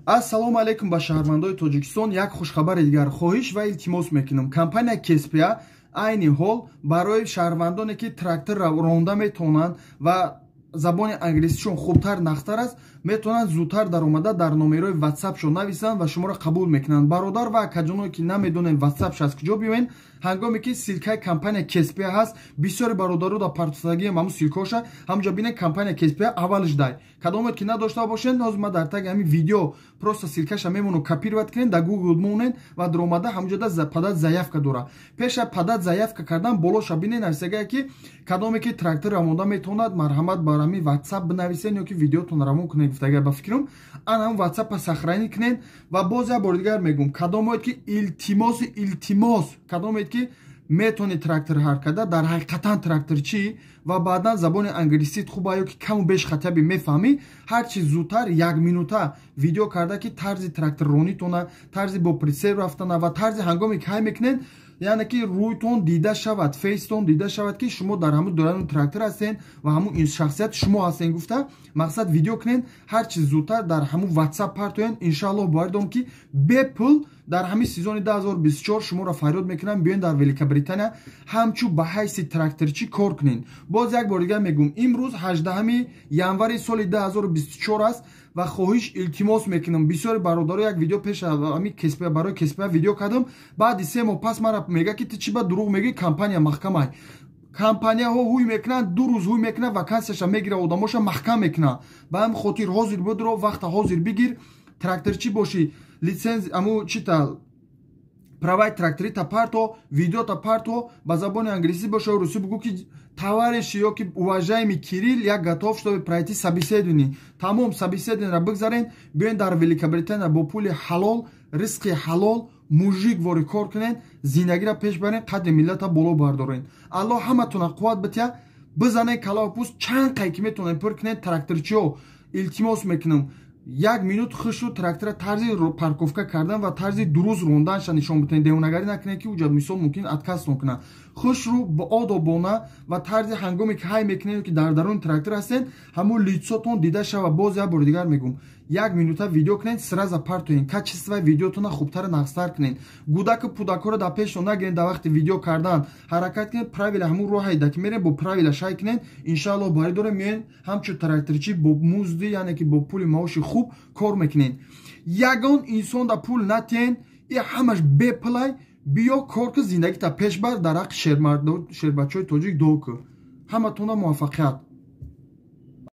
Ассалому алайкум ба шаҳрвандои Тоҷикистон. Як хушхабари дигар хоҳиш ва илтимос мекунам. Компания Кеспия айни ҳол барои шаҳрвандоне ки тракторро ронда метавонанд ва забони англисишон хубтар нахтар аст, метавонанд зудтар даромада дар номерои ватсапшон нависанд ва шуморо қабул мекунанд. Бародар ва акаҷоное ки намедонем ватсапш аз куҷо биёен, ҳангоме ки силкаи компания Кеспия ҳаст, бисёри бародару дар партусагии маму силкоша ҳамҷа бинен компания Кеспия аввалиш дай. Кадомет ки надошта бошен, ҳозир ма дар таги ҳамин видео просто силкаша мемону копировать кунен, дар Google монен ва даромада ҳамҷода падат заявка дора. Пеша падат заявка кардан болоша бинен нависагае ки кадоме ки трактор рамонда метавонад марҳамат бар ҳамин ватсап бинависен ё ки видеотон рамон кунен гуфтага ба фикрам ан ватсапа сахранӣ кунен ва боз як бор дигар мегӯм кадомет ки илтимос кадомет ки метавони трактор ҳар карда дар ҳақиқатан трактор чӣ ва баъдан забони англисит хуба ё ки каму беш хатаби мефаҳмӣ ҳарчи зудтар 1 минута видео карда ки тарзи тракторронитона, тарзи бо присел рафтана ва тарзи ҳангоме ки ҳай мекунен, яъне ки рӯйтон дида шавад, фейстон дида шавад ки шумо дар ҳамун дораи трактор ҳастен ва ҳамун шахсияти шумо ҳастен гуфта мақсад видео кунен ҳарчи зудтар дар ҳамун ватсап партоен. иншааллоҳ бовардом ки бепул дар ҳамин сезони 2024 шуморо фарёд мекунам биёен дар Великобритания ҳамчу ба ҳайси тракторчӣ кор кунен. Боз як бор дигар мегӯм имрӯз 18 январи соли 2024 аст ва хоҳиш илтимос мекунам бисёри бародаро як видео пеша ҳамин Кеспия барои Кеспия видео кардам, баъди 3 моҳ пас мара мега ки ту чӣ ба дурӯғ мегӯӣ, компания маҳкамай, компанияҳо ҳуй мекунанд, 2 рӯз ҳуй мекунанд, вакансияша мегира, одамоша маҳкам мекунанд. Ба ҳамин хотир ҳозир будро вақта ҳозир бигир, тракторчӣ бошӣ, лиценз аму чита правай тракторита парто, видеота парто, ба забони англисӣ боша, русӣ бигӯ ки товарищи ё ки уважаемый Кирилл, я готов, чтобы пройти собеседование. Тамом собеседованиеро бигзарен, биёен дар Великобритания бо пули ҳалол, ризқи ҳалол, мужик вори кор кунен, зиндагиро пеш барен, қадри миллата боло бардорен. Аллоҳ ҳаматона қувват бития, бизанен калао пӯст, чанд қай ки метавонен пур кунен тракторчиҳо. Илтимос мекунам 1 минут хушу трактора тарзи парковка кардан ва тарзи дуруст ронданша нишон битен, девонагарӣ накунен ки уҷад мисол мумкин откастон кунад. Хушру ба одобона ва тарзи ҳангоме ки ҳай мекунен ки дар даруни трактор ҳастен, ҳамун лицотон дида шава. Боз як бор дигар мегӯм 1 минута видео кунен, сраза партоен, качествои видеотона хубтар нақстар кунен. Гудаку пудакоро дар пешон нагирен, дар вақти видео кардан ҳаракат кунен, правила ҳамун роҳайда ки мерен бо правила шай кунен. иншааллоҳ барӣ дорем меен ҳамчун тракторчӣ бо музди, яъне ки бо пули маоши хуб кор мекунен. Ягон инсон да пул натиен, и ҳамаш беплай биё кор ки зиндагита пеш бар дар ҳаққи шербачаҳои тоҷик дуо ку. ҳаматона муваффақият.